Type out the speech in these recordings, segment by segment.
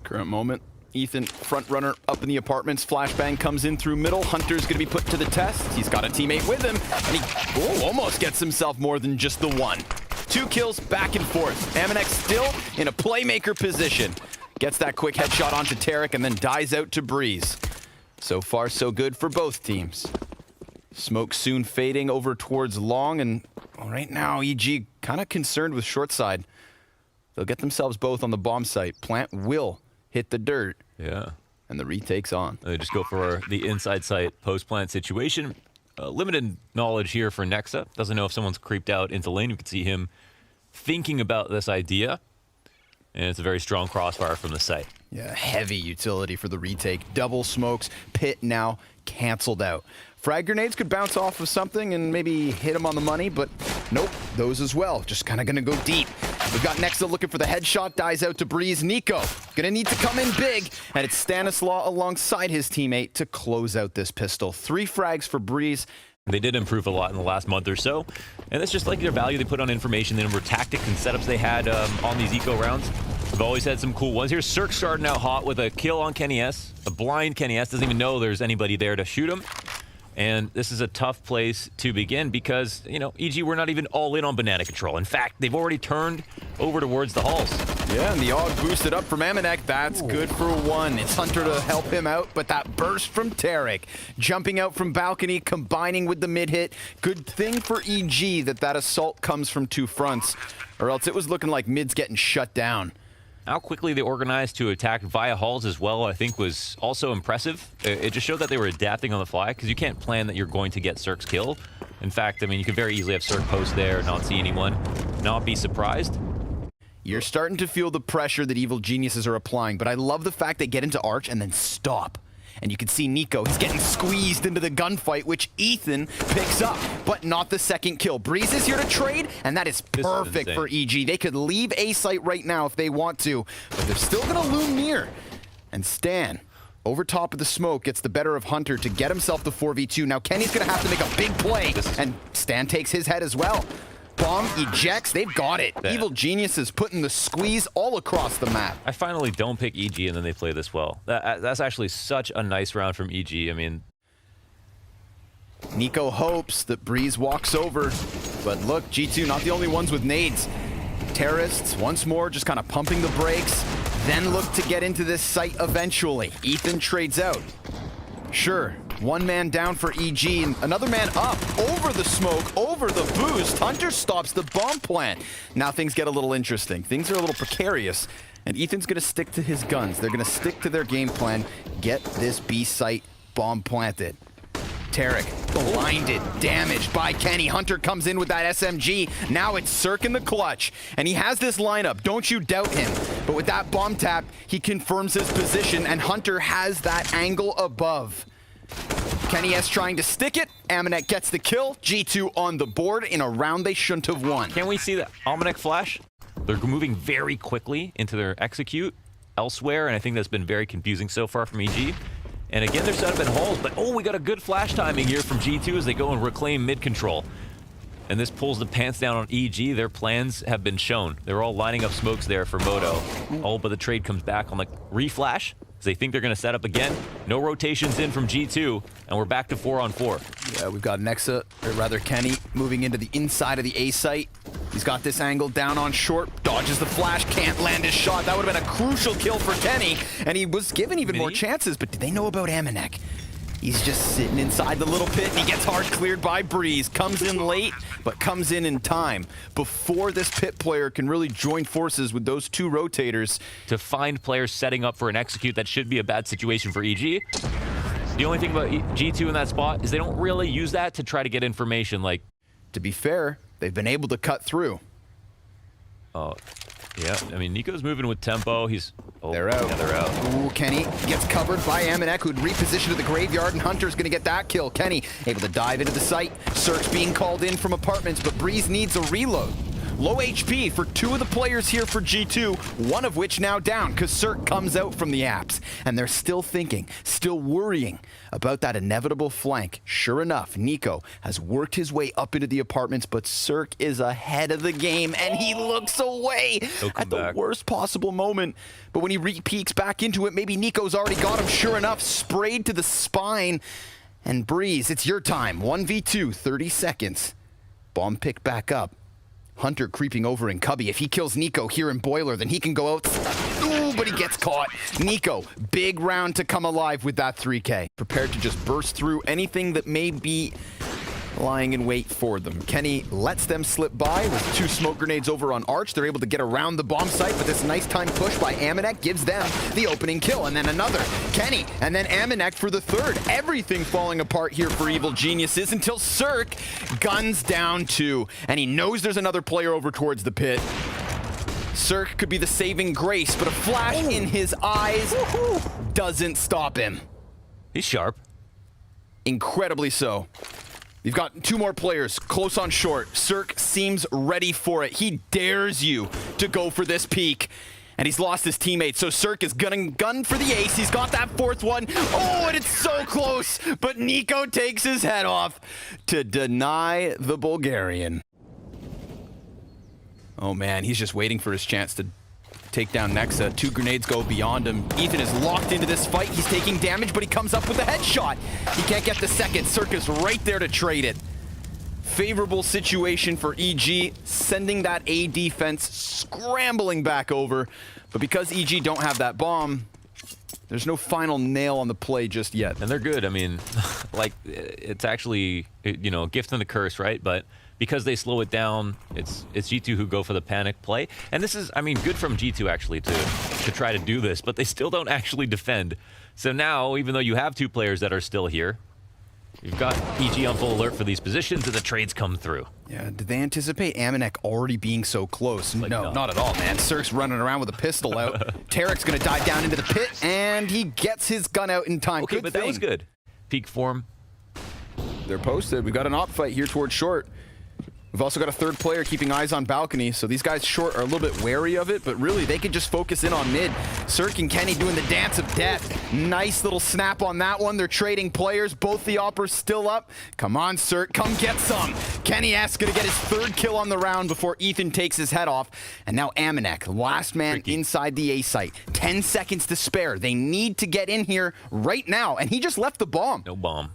Current moment. Ethan, front runner up in the apartments. Flashbang comes in through middle. Hunter's going to be put to the test. He's got a teammate with him, and he almost gets himself more than just the one. 2 kills back and forth. Amanek still in a playmaker position. Gets that quick headshot onto Tarek and then dies out to Breeze. So far, so good for both teams. Smoke soon fading over towards long, and right now, EG kind of concerned with short side. They'll get themselves both on the bomb site. Plant will hit the dirt. Yeah. And the retake's on. They just go for the inside site post-plant situation. Limited knowledge here for Nexa. Doesn't know if someone's creeped out into lane. You can see him thinking about this idea. And it's a very strong crossfire from the site. Yeah, heavy utility for the retake. Double smokes. Pit now canceled out. Frag grenades could bounce off of something and maybe hit him on the money, but nope, those as well. Just kind of going to go deep. We've got Nexa looking for the headshot, dies out to Breeze. NIKO going to need to come in big, and it's Stanislaw alongside his teammate to close out this pistol. 3 frags for Breeze. They did improve a lot in the last month or so, and that's just like their value they put on information, the number of tactics and setups they had on these eco rounds. We've always had some cool ones. Here's Cirque starting out hot with a kill on Kenny S. A blind Kenny S, doesn't even know there's anybody there to shoot him. And this is a tough place to begin because, you know, EG, we're not even all in on banana control. In fact, they've already turned over towards the halls. Yeah, and the AUG boosted up from Amanek. That's good for 1. It's Hunter to help him out, but that burst from Tarek. Jumping out from balcony, combining with the mid-hit. Good thing for EG that assault comes from 2 fronts, or else it was looking like mid's getting shut down. How quickly they organized to attack via halls as well, I think, was also impressive. It just showed that they were adapting on the fly, because you can't plan that you're going to get Cirque's kill. In fact, I mean, you could very easily have Cirque post there, not see anyone, not be surprised. You're starting to feel the pressure that evil geniuses are applying, but I love the fact they get into Arch and then stop. And you can see NIKO, he's getting squeezed into the gunfight, which Ethan picks up, but not the second kill. Breeze is here to trade, and that is perfect for EG. They could leave A site right now if they want to, but they're still going to loom near. And Stan, over top of the smoke, gets the better of Hunter to get himself the 4v2. Now Kenny's going to have to make a big play, and Stan takes his head as well. Bomb ejects, they've got it. Yeah. Evil geniuses putting the squeeze all across the map. I finally don't pick EG and then they play this well. That's actually such a nice round from EG. I mean, NIKO hopes that Breeze walks over, but look, G2 not the only ones with nades. Terrorists once more just kind of pumping the brakes, then look to get into this site eventually. Ethan trades out. Sure, 1 man down for EG and another man up over the smoke, over the boost. Hunter stops the bomb plant. Now things get a little interesting. Things are a little precarious, and Ethan's going to stick to his guns. They're going to stick to their game plan, get this B site bomb planted. Tarek blinded, damaged by Kenny. Hunter comes in with that SMG. Now it's Cirque in the clutch, and he has this lineup. Don't you doubt him. But with that bomb tap, he confirms his position, and Hunter has that angle above. Kenny S trying to stick it. Amanek gets the kill. G2 on the board in a round they shouldn't have won. Can we see the Amanek flash? They're moving very quickly into their execute elsewhere, and I think that's been very confusing so far from EG. And again, they're set up in halls, but oh, we got a good flash timing here from G2 as they go and reclaim mid control. And this pulls the pants down on EG. Their plans have been shown. They're all lining up smokes there for Moto. Oh, but the trade comes back on the reflash. They think they're going to set up again. No rotations in from G2, and we're back to 4-on-4. Yeah, we've got Nexa, or rather Kenny, moving into the inside of the A site. He's got this angle down on short, dodges the flash, can't land his shot. That would have been a crucial kill for Kenny, and he was given even more chances, but did they know about Amanek? He's just sitting inside the little pit, and he gets hard cleared by Breeze. Comes in late, but comes in time. Before this pit player can really join forces with those 2 rotators. To find players setting up for an execute, that should be a bad situation for EG. The only thing about G2 in that spot is they don't really use that to try to get information. Like, to be fair, they've been able to cut through. Oh, yeah. I mean, NIKO's moving with tempo. He's... Oh, they're out. Yeah, they're out. Ooh, Kenny gets covered by Amanek, who'd repositioned to the graveyard, and Hunter's going to get that kill. Kenny able to dive into the site. Cirque's being called in from apartments, but Breeze needs a reload. Low HP for 2 of the players here for G2, one of which now down because Cirque comes out from the apps. And they're still thinking, still worrying about that inevitable flank. Sure enough, NIKO has worked his way up into the apartments, but Cirque is ahead of the game, and he looks away at the worst possible moment. But when he re-peeks back into it, maybe NIKO's already got him. Sure enough, sprayed to the spine. And Breeze, it's your time. 1v2, 30 seconds. Bomb picked back up. Hunter creeping over in Cubby. If he kills NIKO here in Boiler, then he can go out. Ooh, but he gets caught. NIKO, big round to come alive with that 3K. Prepared to just burst through anything that may be lying in wait for them. Kenny lets them slip by with 2 smoke grenades over on Arch. They're able to get around the bomb site, but this nice time push by Amanek gives them the opening kill. And then another. Kenny, and then Amanek for the 3rd. Everything falling apart here for Evil Geniuses until Cirque guns down 2. And he knows there's another player over towards the pit. Cirque could be the saving grace, but a flash in his eyes doesn't stop him. He's sharp. Incredibly so. You've got 2 more players close on short. Cirque seems ready for it. He dares you to go for this peak. And he's lost his teammate, so Cirque is gunning for the ace. He's got that 4th one. Oh, and it's so close. But NIKO takes his head off to deny the Bulgarian. Oh man, he's just waiting for his chance to take down Nexa. 2 grenades go beyond him. Ethan is locked into this fight. He's taking damage, but he comes up with a headshot. He can't get the second. Cirque is right there to trade it. Favorable situation for EG, sending that A defense scrambling back over. But because EG don't have that bomb, there's no final nail on the play just yet. And they're good. I mean, like, it's actually, you know, a gift and a curse, right? But because they slow it down, it's G2 who go for the panic play. And this is, I mean, good from G2 actually to try to do this, but they still don't actually defend. So now, even though you have 2 players that are still here, you've got EG on full alert for these positions, and the trades come through. Yeah, did they anticipate Amanek already being so close? Like, no, not at all, man. Cirque's running around with a pistol out. Tarek's gonna dive down into the pit, and he gets his gun out in time. Okay, good but thing. that was good. Peak form. They're posted. We've got an op fight here towards short. We've also got a 3rd player keeping eyes on balcony, so these guys short are a little bit wary of it, but really they can just focus in on mid. Cirque and Kenny doing the dance of death. Nice little snap on that one. They're trading players. Both the oppers still up. Come on, Cirque, come get some. Kenny asks to get his 3rd kill on the round before Ethan takes his head off. And now Amanek, last man inside the A site. 10 seconds to spare. They need to get in here right now, and he just left the bomb. No bomb.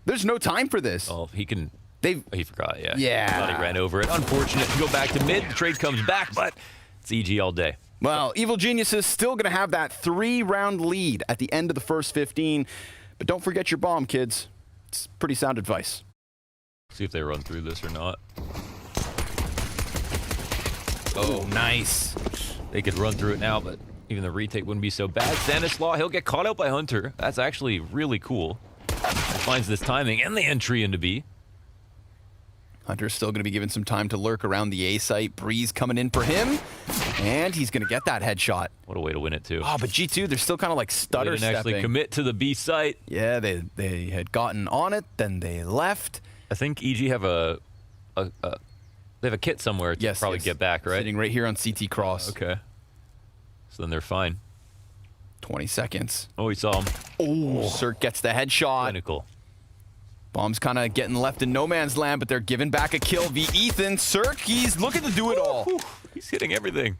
There's no time for this. Oh, he can... He forgot, yeah. Yeah. Thought he ran over it. Unfortunate to go back to mid. The trade comes back, but it's EG all day. Well, Evil Genius is still going to have that 3-round lead at the end of the first 15. But don't forget your bomb, kids. It's pretty sound advice. See if they run through this or not. Oh, nice. They could run through it now, but even the retake wouldn't be so bad. Stanislaw, he'll get caught out by Hunter. That's actually really cool. Finds this timing and the entry into B. Hunter's still going to be given some time to lurk around the A site. Breeze coming in for him, and he's going to get that headshot. What a way to win it, too. Oh, but G2, they're still kind of like stutter stepping. They didn't actually commit to the B site. Yeah, they had gotten on it, then they left. I think EG have they have a kit somewhere to probably get back, right? Sitting right here on CT cross. Okay. So then they're fine. 20 seconds. Oh, he saw him. Oh, Cirque gets the headshot. Clinical. Bomb's kind of getting left in no man's land, but they're giving back a kill via Ethan. Cirque, he's looking to do it all. He's hitting everything.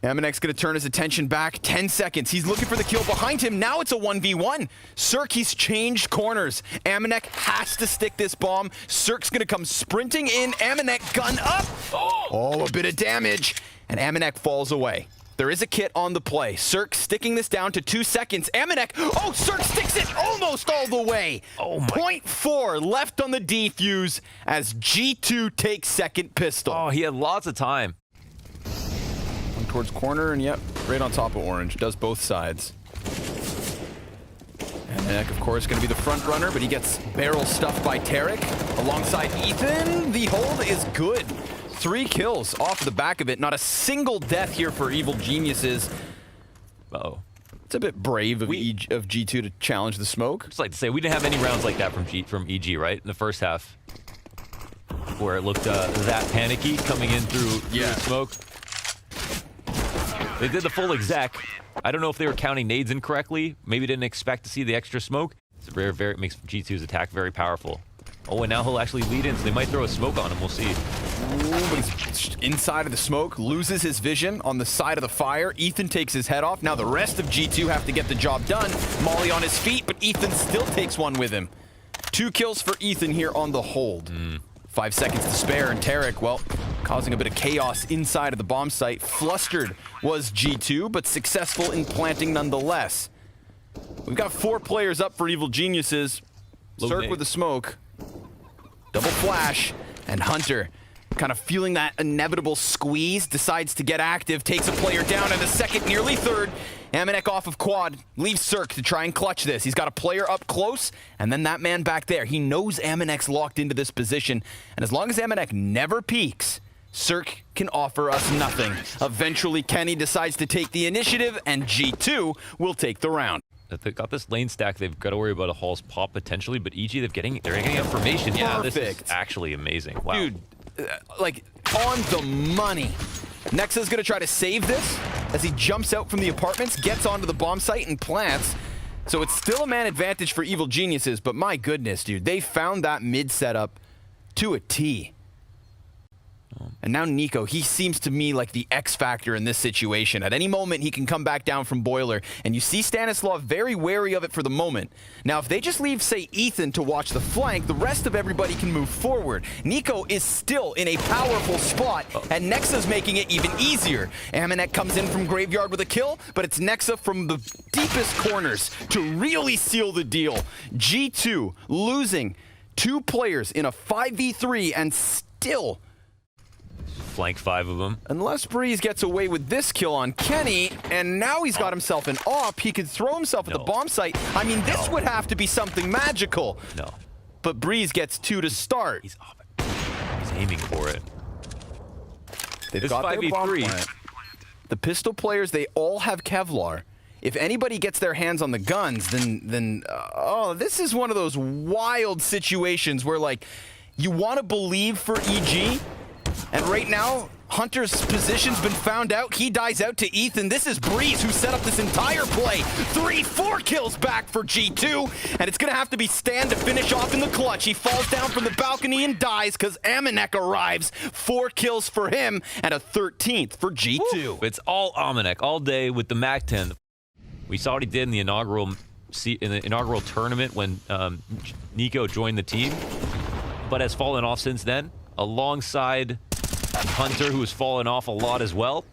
Amanek's going to turn his attention back. 10 seconds. He's looking for the kill behind him. Now it's a 1v1. Cirque, he's changed corners. Amanek has to stick this bomb. Cirque's going to come sprinting in. Amanek gun up. Oh, a bit of damage. And Amanek falls away. There is a kit on the play. Cirque sticking this down to 2 seconds. Amanek, oh, Cirque sticks it almost all the way. Oh my. 0.4 left on the defuse as G2 takes second pistol. Oh, he had lots of time. Towards corner, and yep, right on top of Orange. Does both sides. Amanek, of course, going to be the front runner, but he gets barrel stuffed by Tarek alongside Ethan. The hold is good. 3 kills off the back of it. Not a single death here for Evil Geniuses. Uh-oh. It's a bit brave of G2 to challenge the smoke. Just like to say, we didn't have any rounds like that from EG, right? In the first half. where it looked that panicky coming in through the smoke. They did the full exec. I don't know if they were counting nades incorrectly. Maybe didn't expect to see the extra smoke. It's it makes G2's attack very powerful. Oh, and now he'll actually lead in, so they might throw a smoke on him. We'll see. Ooh, but he's inside of the smoke, loses his vision on the side of the fire. Ethan takes his head off. Now the rest of G2 have to get the job done. Molly on his feet, but Ethan still takes one with him. 2 kills for Ethan here on the hold. 5 seconds to spare, and Tarek, well, causing a bit of chaos inside of the bomb site. Flustered was G2, but successful in planting nonetheless. We've got 4 players up for Evil Geniuses. Cirque with the smoke. Double flash, and Hunter, kind of feeling that inevitable squeeze, decides to get active, takes a player down, and a second, nearly third. Amanek off of quad, leaves Cirque to try and clutch this. He's got a player up close, and then that man back there. He knows Amanek's locked into this position, and as long as Amanek never peeks, Cirque can offer us nothing. Eventually, Kenny decides to take the initiative, and G2 will take the round. If they've got this lane stack, they've got to worry about a Hall's pop potentially, but EG, they're getting information. Yeah, this is actually amazing. Wow. Dude, like, on the money. Nexa's gonna try to save this as he jumps out from the apartments, gets onto the bomb site, and plants. So it's still a man advantage for Evil Geniuses, but my goodness, dude, they found that mid setup to a T. And now NIKO, he seems to me like the X factor in this situation. At any moment, he can come back down from Boiler, and you see Stanislav very wary of it for the moment. Now, if they just leave, say, Ethan to watch the flank, the rest of everybody can move forward. NIKO is still in a powerful spot, and Nexa's making it even easier. Amanek comes in from Graveyard with a kill, but it's Nexa from the deepest corners to really seal the deal. G2 losing 2 players in a 5v3 and still flank 5 of them. Unless Breeze gets away with this kill on Kenny, and now he's got himself an op, he could throw himself at the bomb site. I mean, this would have to be something magical. No. But Breeze gets 2 to start. He's op. He's aiming for it. They've got 5v3. The pistol players, they all have Kevlar. If anybody gets their hands on the guns, then oh, this is one of those wild situations where, like, you want to believe for EG, and right now, Hunter's position's been found out. He dies out to Ethan. This is Breeze who set up this entire play. 3-4 kills back for G2, and it's going to have to be Stan to finish off in the clutch. He falls down from the balcony and dies because Amanek arrives. 4 kills for him, and a 13th for G2. Woo. It's all Amanek all day with the MAC-10. We saw what he did in the inaugural tournament when NIKO joined the team, but has fallen off since then, alongside Hunter, who has fallen off a lot as well.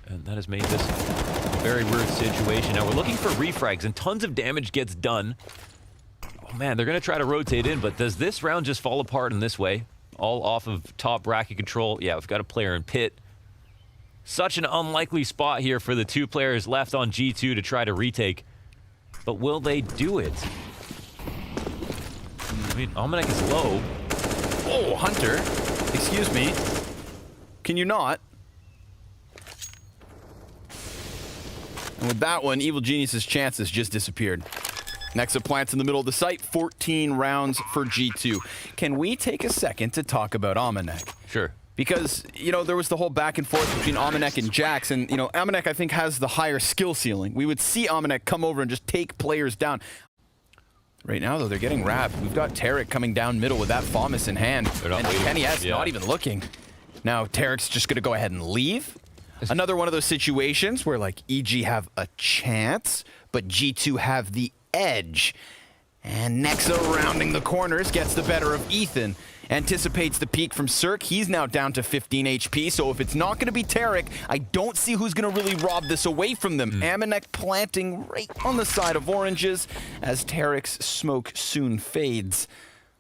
And that has made this a very weird situation. Now we're looking for refrags, and tons of damage gets done. Oh man, they're going to try to rotate in, but does this round just fall apart in this way? All off of top bracket control. Yeah, we've got a player in pit. Such an unlikely spot here for the 2 players left on G2 to try to retake. But will they do it? I mean, Amanek is low. Oh, Hunter. Excuse me. Can you not? And with that one, Evil Genius's chances just disappeared. Nexa plants in the middle of the site. 14 rounds for G2. Can we take a second to talk about Amanek? Sure. Because, you know, there was the whole back and forth between Amanek and Jax, and, you know, Amanek, I think, has the higher skill ceiling. We would see Amanek come over and just take players down. Right now, though, they're getting wrapped. We've got Tarek coming down middle with that FAMAS in hand. And Kenny S not even looking. Now, Tarek's just going to go ahead and leave. Another one of those situations where, like, EG have a chance, but G2 have the edge. And Nexa, rounding the corners, gets the better of Ethan. Anticipates the peak from Cirque. He's now down to 15 HP, so if it's not going to be Tarek, I don't see who's going to really rob this away from them. Amanek planting right on the side of oranges as Tarek's smoke soon fades.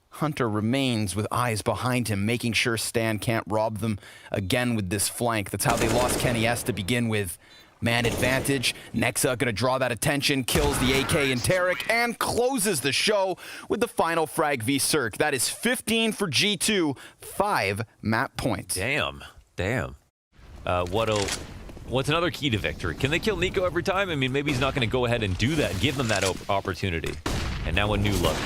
Hunter remains with eyes behind him, making sure Stan can't rob them again with this flank. That's how they lost Kenny S to begin with. Man advantage. Nexa gonna draw that attention, kills the AK and Tarek, and closes the show with the final frag v Cirque. That is 15 for G2, 5 map points. Damn. What's another key to victory? Can they kill NIKO every time? I mean, maybe he's not gonna go ahead and do that and give them that opportunity. And now a new look.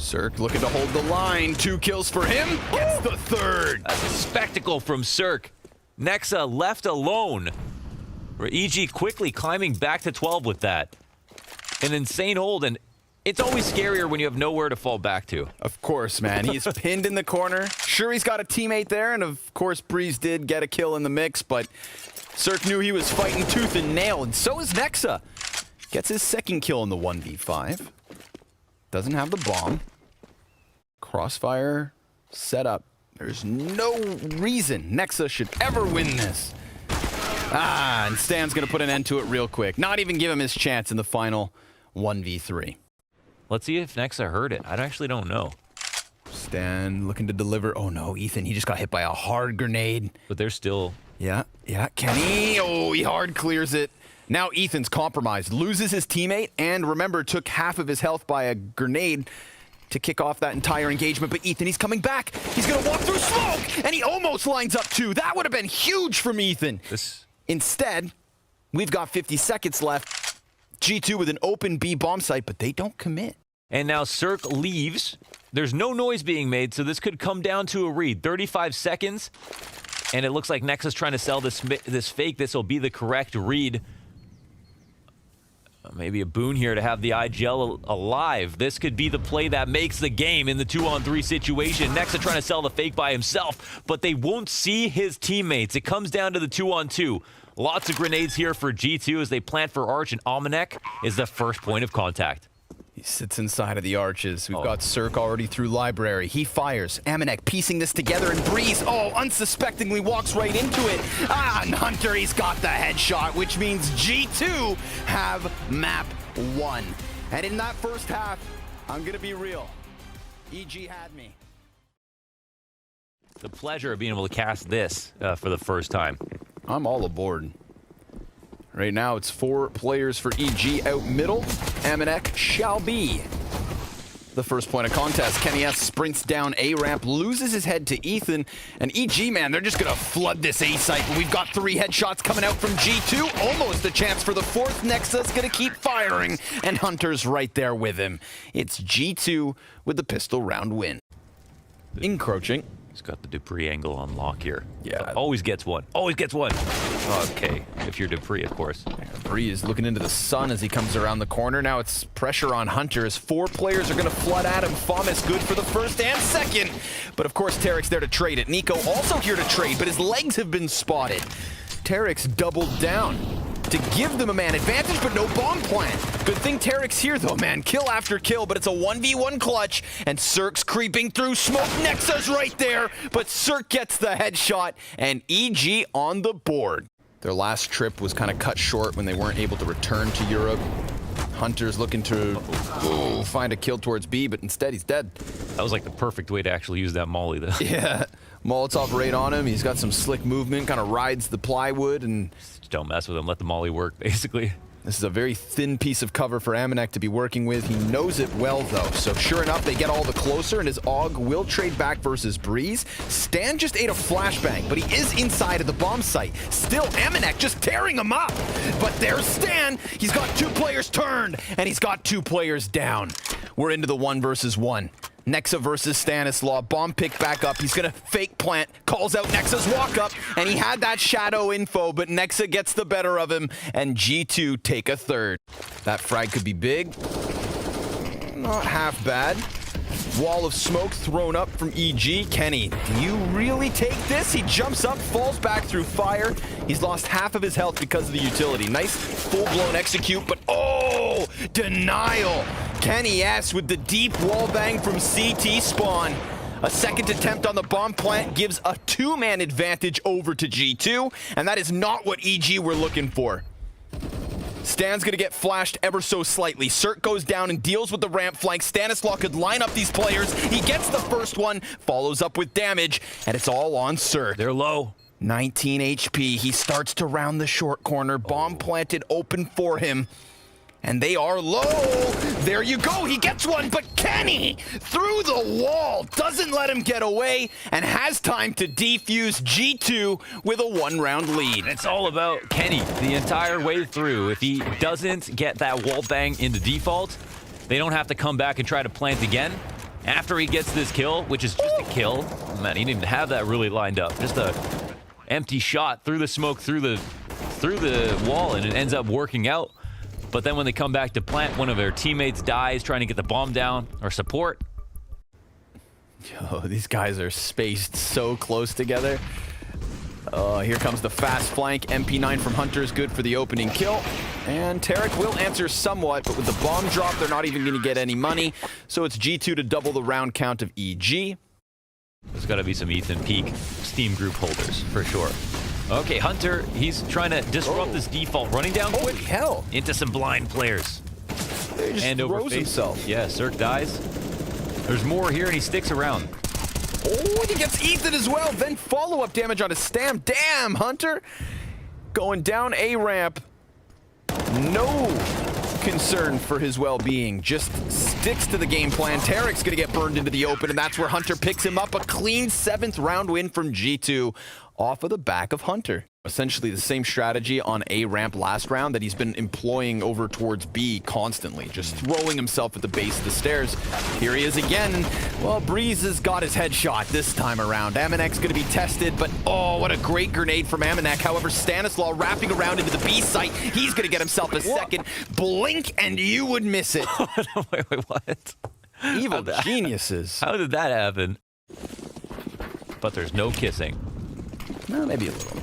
Cirque looking to hold the line. 2 kills for him. Gets the third. That's a spectacle from Cirque. Nexa left alone. EG quickly climbing back to 12 with that. An insane hold, and it's always scarier when you have nowhere to fall back to. Of course, man. He's pinned in the corner. Sure, he's got a teammate there, and of course, Breeze did get a kill in the mix, but Cirque knew he was fighting tooth and nail, and so is Nexa. Gets his second kill in the 1v5. Doesn't have the bomb. Crossfire set up. There's no reason Nexa should ever win this. And Stan's going to put an end to it real quick. Not even give him his chance in the final 1v3. Let's see if Nexa heard it. I actually don't know. Stan looking to deliver. Oh no, Ethan, he just got hit by a hard grenade. But they're still... Yeah. Kenny, oh, he hard clears it. Now Ethan's compromised, loses his teammate, and remember, took half of his health by a grenade to kick off that entire engagement. But Ethan, he's coming back. He's going to walk through smoke, and he almost lines up too. That would have been huge from Ethan. Instead, we've got 50 seconds left. G2 with an open B bomb site, but they don't commit. And now Cirque leaves. There's no noise being made, so this could come down to a read. 35 seconds, and it looks like Nexa's trying to sell this fake. This will be the correct read. Maybe a boon here to have the IGL alive. This could be the play that makes the game in the 2-on-3 situation. Nexa trying to sell the fake by himself, but they won't see his teammates. It comes down to the 2-on-2. Lots of grenades here for G2 as they plant for Arch, and Almanac is the first point of contact. He sits inside of the arches. We've got Cirque already through library. He fires. Amanek piecing this together, and Breeze, unsuspectingly walks right into it. And Hunter, he's got the headshot, which means G2 have map 1. And in that first half, I'm going to be real. EG had me. The pleasure of being able to cast this for the first time. I'm all aboard. Right now, it's 4 players for EG out middle. Amanek shall be the first point of contest. Kenny S sprints down A ramp, loses his head to Ethan, and EG, man, they're just gonna flood this A site. But we've got 3 headshots coming out from G2. Almost a chance for the 4th. Nexa's gonna keep firing, and Hunter's right there with him. It's G2 with the pistol round win. Encroaching. He's got the Dupree angle on lock here. Yeah. Always gets one. Always gets one. Okay, if you're Dupree, of course. Dupree is looking into the sun as he comes around the corner. Now it's pressure on Hunter as 4 players are going to flood at him. Famas good for the first and second. But of course, Tarek's there to trade it. NIKO also here to trade, but his legs have been spotted. Tarek's doubled down to give them a man advantage, but no bomb plant. Good thing Tarek's here, though, man. Kill after kill, but it's a 1v1 clutch, and Cirque's creeping through smoke. Nexa's right there, but Cirque gets the headshot, and EG on the board. Their last trip was kind of cut short when they weren't able to return to Europe. Hunter's looking to find a kill towards B, but instead he's dead. That was like the perfect way to actually use that molly, though. Yeah, Molotov right on him. He's got some slick movement, kind of rides the plywood, and just don't mess with him. Let the molly work, basically. This is a very thin piece of cover for Amanek to be working with. He knows it well, though. So sure enough, they get all the closer, and his AUG will trade back versus Breeze. Stan just ate a flashbang, but he is inside of the bomb site. Still, Amanek just tearing him up. But there's Stan. He's got 2 players turned, and he's got 2 players down. We're into the 1 versus 1. Nexa versus Stanislaw. Bomb pick back up. He's going to fake plant. Calls out Nexa's walk up. And he had that shadow info, but Nexa gets the better of him. And G2 take a third. That frag could be big. Not half bad. Wall of smoke thrown up from EG. Kenny, do you really take this? He jumps up, falls back through fire. He's lost half of his health because of the utility. Nice full-blown execute, but denial. Kenny S with the deep wall bang from CT spawn. A second attempt on the bomb plant gives a 2-man advantage over to G2, and that is not what EG were looking for. Stan's gonna get flashed ever so slightly. Cirque goes down and deals with the ramp flank. Stanislaw could line up these players. He gets the first one, follows up with damage, and it's all on Cirque. They're low. 19 HP. He starts to round the short corner. Bomb planted open for him. And they are low. There you go. He gets one, but Kenny through the wall doesn't let him get away and has time to defuse G2 with a 1-round lead. It's all about Kenny the entire way through. If he doesn't get that wall bang into default, they don't have to come back and try to plant again. after he gets this kill, which is just a kill. Man, he didn't have that really lined up. Just a empty shot through the smoke, through the wall, and it ends up working out. But then when they come back to plant, one of their teammates dies trying to get the bomb down or support. Yo, these guys are spaced so close together. Here comes the fast flank. MP9 from Hunter is good for the opening kill. And Tarek will answer somewhat, but with the bomb drop, they're not even going to get any money. So it's G2 to double the round count of EG. There's got to be some Ethan Peak Steam group holders, for sure. Okay, Hunter, he's trying to disrupt this default, running down quick hell into some blind players. He just And over throws himself. Yeah, Cirque dies. There's more here, and he sticks around. Oh, he gets Ethan as well. Then follow-up damage on his Stam. Damn, Hunter. Going down A ramp. No concern for his well-being. Just sticks to the game plan. Tarek's going to get burned into the open, and that's where Hunter picks him up. A clean 7th round win from G2 off of the back of Hunter. Essentially the same strategy on A ramp last round that he's been employing over towards B constantly, just throwing himself at the base of the stairs. Here he is again. Well, Breeze has got his headshot this time around. Aminek's going to be tested, but oh, what a great grenade from Aminek. However, Stanislaw wrapping around into the B site. He's going to get himself a second. Blink and you would miss it. Wait, what? Evil geniuses. How did that happen? But there's no kissing. No, maybe a little.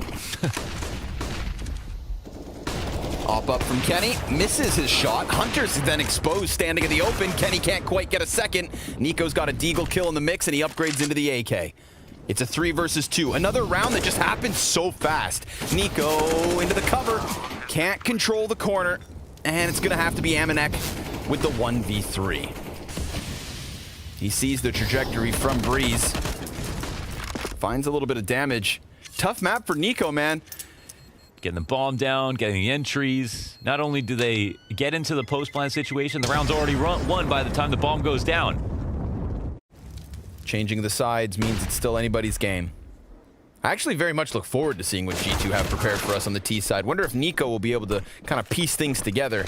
Hop up from Kenny, misses his shot. Hunter's then exposed, standing in the open. Kenny can't quite get a second. NIKO's got a deagle kill in the mix, and he upgrades into the AK. It's a 3 versus 2. Another round that just happened so fast. NIKO into the cover. Can't control the corner, and it's going to have to be Aminek with the 1v3. He sees the trajectory from Breeze. Finds a little bit of damage. Tough map for NIKO, man. Getting the bomb down, getting the entries. Not only do they get into the post-plant situation, the round's already won by the time the bomb goes down. Changing the sides means it's still anybody's game. I actually very much look forward to seeing what G2 have prepared for us on the T side. Wonder if NIKO will be able to kind of piece things together.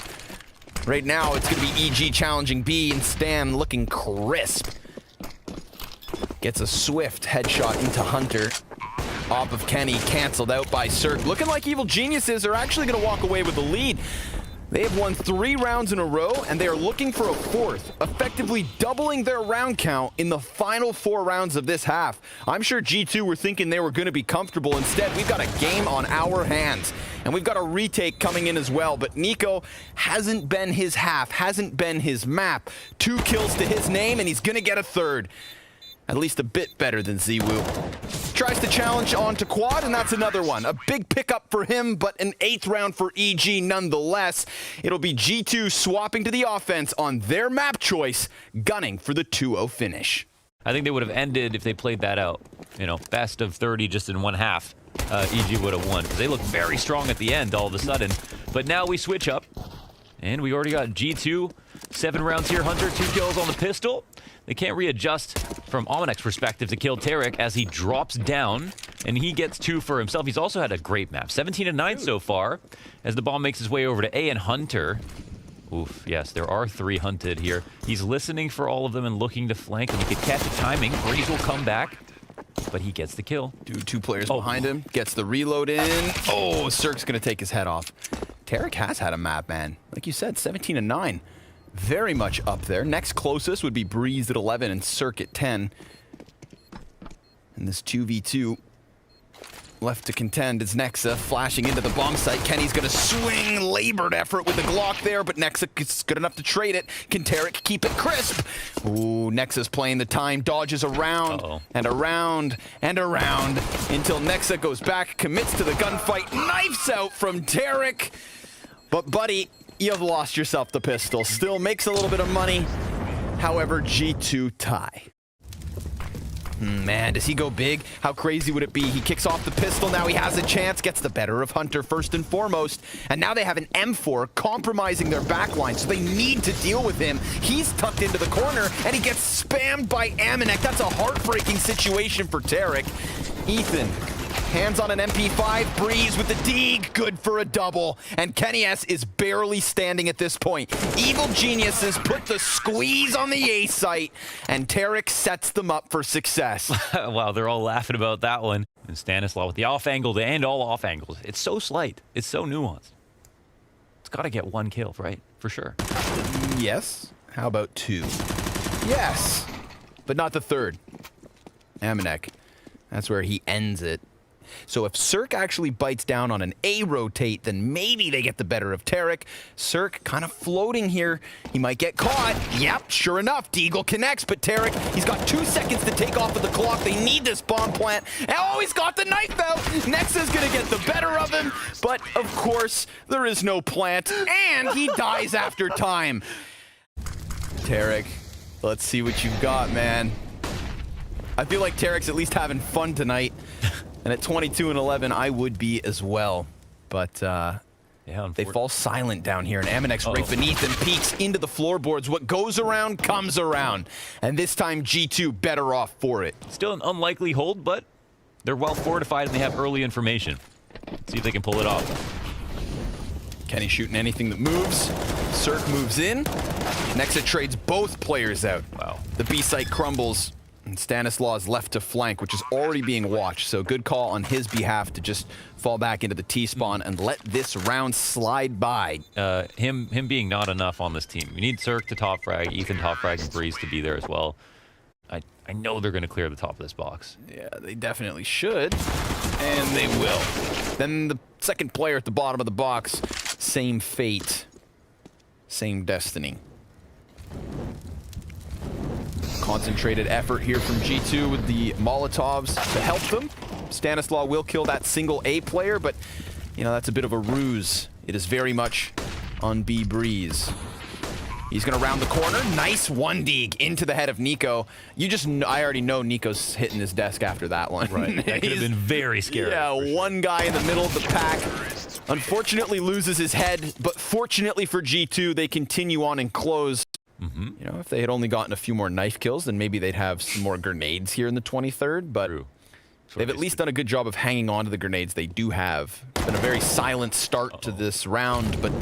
Right now, it's going to be EG challenging B, and Stam looking crisp. Gets a swift headshot into Hunter. Off of Kenny, canceled out by Cirque. Looking like Evil Geniuses are actually going to walk away with the lead. They have won 3 rounds in a row, and they are looking for a 4th, effectively doubling their round count in the final 4 rounds of this half. I'm sure G2 were thinking they were going to be comfortable. Instead, we've got a game on our hands, and we've got a retake coming in as well. But NIKO hasn't been his half, hasn't been his map. 2 kills to his name, and he's going to get a 3rd. At least a bit better than Ziwu. Tries to challenge onto quad, and that's another one. A big pickup for him, but an 8th round for EG nonetheless. It'll be G2 swapping to the offense on their map choice, gunning for the 2-0 finish. I think they would have ended if they played that out. You know, best of 30 just in one half. EG would have won, because they look very strong at the end all of a sudden. But now we switch up, and we already got G2. 7 rounds here. Hunter, 2 kills on the pistol. They can't readjust from Aminek's perspective to kill Tarek as he drops down, and he gets 2 for himself. He's also had a great map. 17-9 so far as the bomb makes his way over to A, and Hunter. Oof, yes, there are 3 hunted here. He's listening for all of them and looking to flank, and he could catch the timing. Breeze will come back, but he gets the kill. Dude, 2 players behind him. Gets the reload in. Oh, Cirque's going to take his head off. Tarek has had a map, man. Like you said, 17-9. Very much up there. Next closest would be Breeze at 11 and Cirque at 10. And this 2v2 left to contend is Nexa flashing into the bomb site. Kenny's going to swing labored effort with the Glock there, but Nexa is good enough to trade it. Can Tarek keep it crisp? Ooh, Nexa's playing the time, dodges around and around and around until Nexa goes back, commits to the gunfight, knifes out from Tarek. But buddy, you've lost yourself the pistol. Still makes a little bit of money. However, G2 tie. Man, does he go big? How crazy would it be? He kicks off the pistol. Now he has a chance. Gets the better of Hunter first and foremost. And now they have an M4 compromising their backline, so they need to deal with him. He's tucked into the corner, and he gets spammed by Aminek. That's a heartbreaking situation for Tarek. Ethan Hands on an MP5, Breeze with the Deeg, good for a double. And Kenny S is barely standing at this point. Evil Geniuses put the squeeze on the A site, and Tarek sets them up for success. Wow, they're all laughing about that one. And Stanislaw with the off-angle to end all off-angles. It's so slight. It's so nuanced. It's got to get one kill, right? For sure. Yes. How about two? Yes. But not the third. Amanek. That's where he ends it. So if Cirque actually bites down on an A rotate, then maybe they get the better of Tarek. Cirque kind of floating here. He might get caught. Yep, sure enough, Deagle connects, but Tarek, he's got 2 seconds to take off of the clock. They need this bomb plant. Oh, he's got the knife out. Nexa's gonna get the better of him, but of course, there is no plant, and he dies after time. Tarek, let's see what you've got, man. I feel like Tarek's at least having fun tonight. And at 22-11, I would be as well. But they fall silent down here, and Amanek's right beneath and peeks into the floorboards. What goes around comes around. And this time, G2 better off for it. Still an unlikely hold, but they're well fortified and they have early information. Let's see if they can pull it off. Kenny shooting anything that moves. Cirque moves in. Nexa trades both players out. Wow. The B site crumbles. And Stanislaw is left to flank, which is already being watched. So good call on his behalf to just fall back into the T-spawn and let this round slide by. Him being not enough on this team. You need Cirque to top frag, Ethan top frag, and Breeze to be there as well. I know they're going to clear the top of this box. Yeah, they definitely should. And they will. Then the second player at the bottom of the box, same fate. Same destiny. Concentrated effort here from G2 with the Molotovs to help them. Stanislaw will kill that single A player, but, you know, that's a bit of a ruse. It is very much on B Breeze. He's going to round the corner. Nice 1-deeg into the head of NIKO. I already know NIKO's hitting his desk after that one. Right. That could have been very scary. Yeah, one guy in the middle of the pack. Unfortunately loses his head, but fortunately for G2, they continue on and close. You know, if they had only gotten a few more knife kills, then maybe they'd have some more grenades here in the 23rd, but they've at least done a good job of hanging on to the grenades they do have. It's been a very silent start to this round, but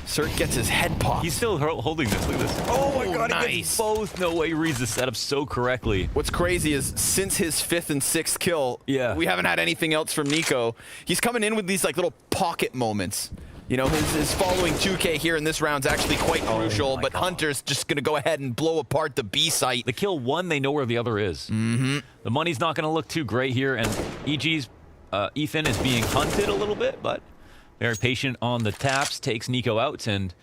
Cirque gets his head popped. He's still holding this. Look at this. Oh my god, nice. He gets both. No way he reads the setup so correctly. What's crazy is since his 5th and 6th kill, we haven't had anything else from NIKO. He's coming in with these like little pocket moments. You know, his following 2K here in this round's actually quite crucial, but God. Hunter's just going to go ahead and blow apart the B site. The kill one, they know where the other is. The money's not going to look too great here, and EG's Ethan is being hunted a little bit, but very patient on the taps, takes NIKO out, and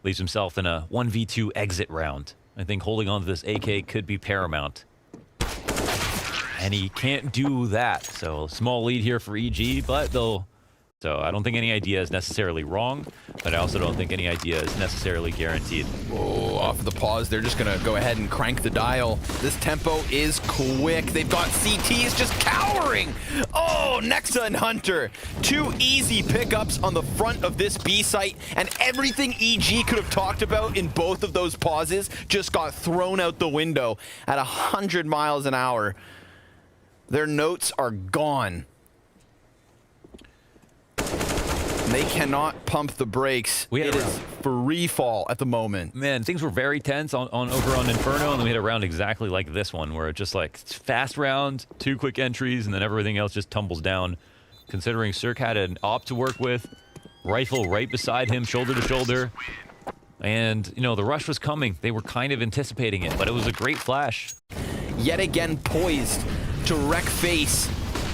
leaves himself in a 1v2 exit round. I think holding on to this AK could be paramount. And he can't do that, so small lead here for EG, but they'll... So I don't think any idea is necessarily wrong, but I also don't think any idea is necessarily guaranteed. Oh, off of the pause, they're just going to go ahead and crank the dial. This tempo is quick. They've got CTs just cowering. Oh, Nexa and Hunter. 2 easy pickups on the front of this B site, and everything EG could have talked about in both of those pauses just got thrown out the window at 100 miles an hour. Their notes are gone. They cannot pump the brakes. It is free fall at the moment. Man, things were very tense over on Inferno, and we had a round exactly like this one, where it's just like fast round, 2 quick entries, and then everything else just tumbles down. Considering Cirque had an op to work with, rifle right beside him, shoulder to shoulder, and you know the rush was coming. They were kind of anticipating it, but it was a great flash. Yet again poised to wreck face.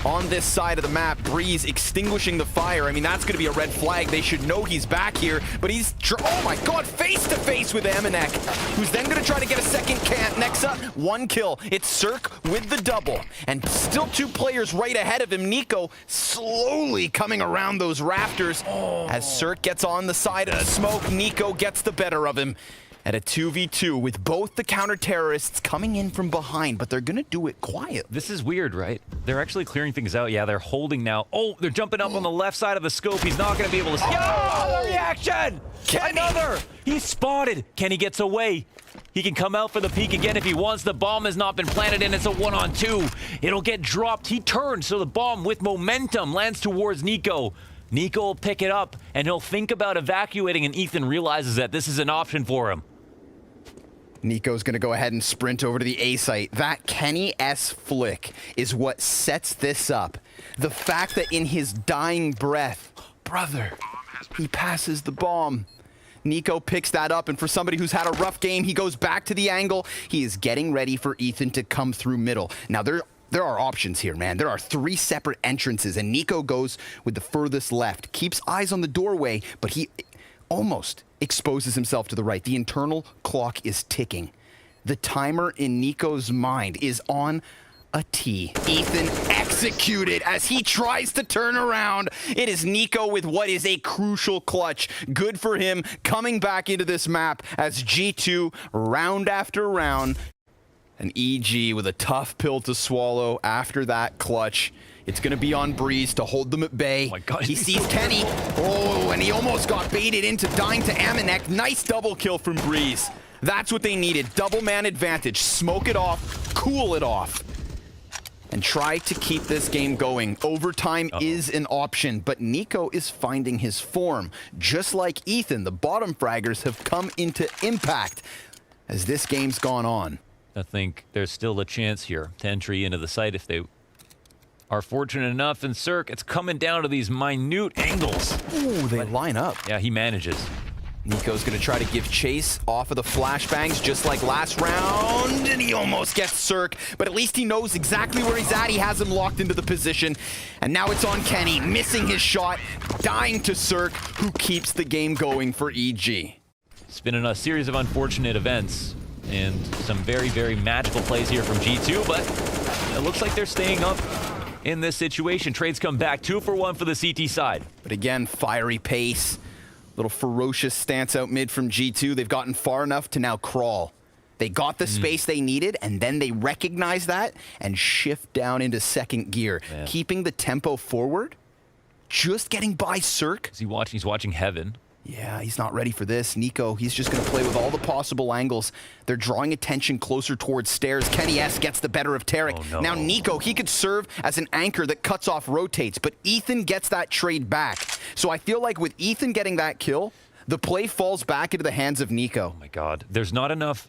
On this side of the map, Breeze extinguishing the fire. I mean, that's going to be a red flag. They should know he's back here, but he's, oh my god, face to face with Amanek, who's then going to try to get a second Nexa. 1 kill. It's Cirque with the double, and still 2 players right ahead of him. NIKO slowly coming around those rafters. As Cirque gets on the side of the smoke, NIKO gets the better of him. At a 2v2 with both the counter-terrorists coming in from behind, but they're going to do it quiet. This is weird, right? They're actually clearing things out. Yeah, they're holding now. Oh, they're jumping up on the left side of the scope. He's not going to be able to... Oh, the reaction! Kenny. Another! He's spotted. Kenny gets away. He can come out for the peek again if he wants. The bomb has not been planted, and it's a 1-on-2. It'll get dropped. He turns, so the bomb with momentum lands towards NIKO. NIKO will pick it up, and he'll think about evacuating, and Ethan realizes that this is an option for him. NIKO's going to go ahead and sprint over to the A site. That Kenny S flick is what sets this up. The fact that in his dying breath, brother, he passes the bomb. NIKO picks that up, and for somebody who's had a rough game, he goes back to the angle. He is getting ready for Ethan to come through middle. Now, there are options here, man. There are 3 separate entrances, and NIKO goes with the furthest left. Keeps eyes on the doorway, but he almost exposes himself to the right. The internal clock is ticking. The timer in NIKO's mind is on a T. Ethan executed as he tries to turn around. It is NIKO with what is a crucial clutch. Good for him coming back into this map as G2 round after round. An EG with a tough pill to swallow after that clutch. It's going to be on Breeze to hold them at bay. Oh my God. He sees Kenny. Oh, and he almost got baited into dying to Amanek. Nice double kill from Breeze. That's what they needed. Double man advantage. Smoke it off. Cool it off. And try to keep this game going. Overtime is an option, but NIKO is finding his form. Just like Ethan, the bottom fraggers have come into impact as this game's gone on. I think there's still a chance here to entry into the site if they are fortunate enough. And Cirque, it's coming down to these minute angles. Ooh, they line up. Yeah, he manages. NIKO's going to try to give chase off of the flashbangs just like last round, and he almost gets Cirque, but at least he knows exactly where he's at. He has him locked into the position, and now it's on Kenny, missing his shot, dying to Cirque, who keeps the game going for EG. It's been a series of unfortunate events and some very, very magical plays here from G2, but it looks like they're staying up in this situation. Trades come back 2 for 1 for the CT side. But again, fiery pace. Little ferocious stance out mid from G2. They've gotten far enough to now crawl. They got the space they needed, and then they recognize that and shift down into second gear. Man. Keeping the tempo forward, just getting by Cirque. Is he watching? He's watching Heaven. Yeah, he's not ready for this. NIKO, he's just going to play with all the possible angles. They're drawing attention closer towards stairs. Kenny S gets the better of Tarek. Oh, no. Now NIKO, he could serve as an anchor that cuts off rotates, but Ethan gets that trade back. So I feel like with Ethan getting that kill, the play falls back into the hands of NIKO. Oh my God. There's not enough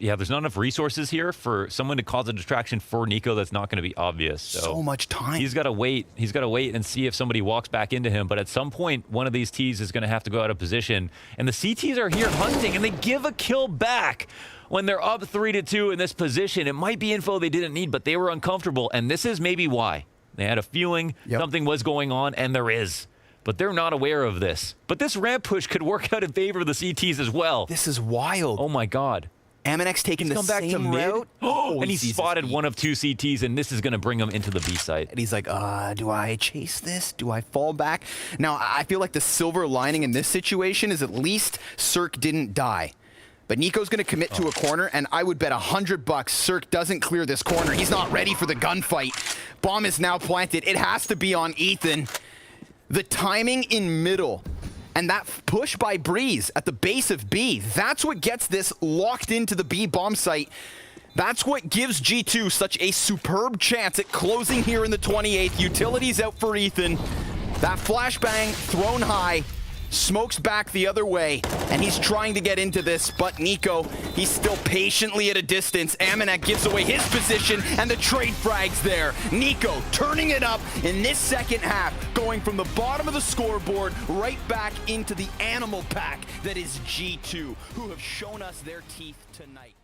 resources here for someone to cause a distraction for NIKO that's not going to be obvious. So much time. He's got to wait. He's got to wait and see if somebody walks back into him. But at some point, one of these Ts is going to have to go out of position. And the CTs are here hunting, and they give a kill back when they're up 3-2 in this position. It might be info they didn't need, but they were uncomfortable. And this is maybe why. They had a feeling something was going on, and there is. But they're not aware of this. But this ramp push could work out in favor of the CTs as well. This is wild. Oh my God. Amanek's taking the same route. Oh, and he spotted one of 2 CTs, and this is going to bring him into the B site. And he's like, do I chase this? Do I fall back? Now, I feel like the silver lining in this situation is at least Cirque didn't die. But NIKO's going to commit to a corner, and I would bet $100 Cirque doesn't clear this corner. He's not ready for the gunfight. Bomb is now planted. It has to be on Ethan. The timing in middle and that push by Breeze at the base of B, that's what gets this locked into the B bomb site. That's what gives G2 such a superb chance at closing here in the 28th. Utilities out for Ethan. That flashbang thrown high. Smokes back the other way, and he's trying to get into this, but NIKO, he's still patiently at a distance. Amanek gives away his position, and the trade frag's there. NIKO turning it up in this second half, going from the bottom of the scoreboard right back into the animal pack that is G2, who have shown us their teeth tonight.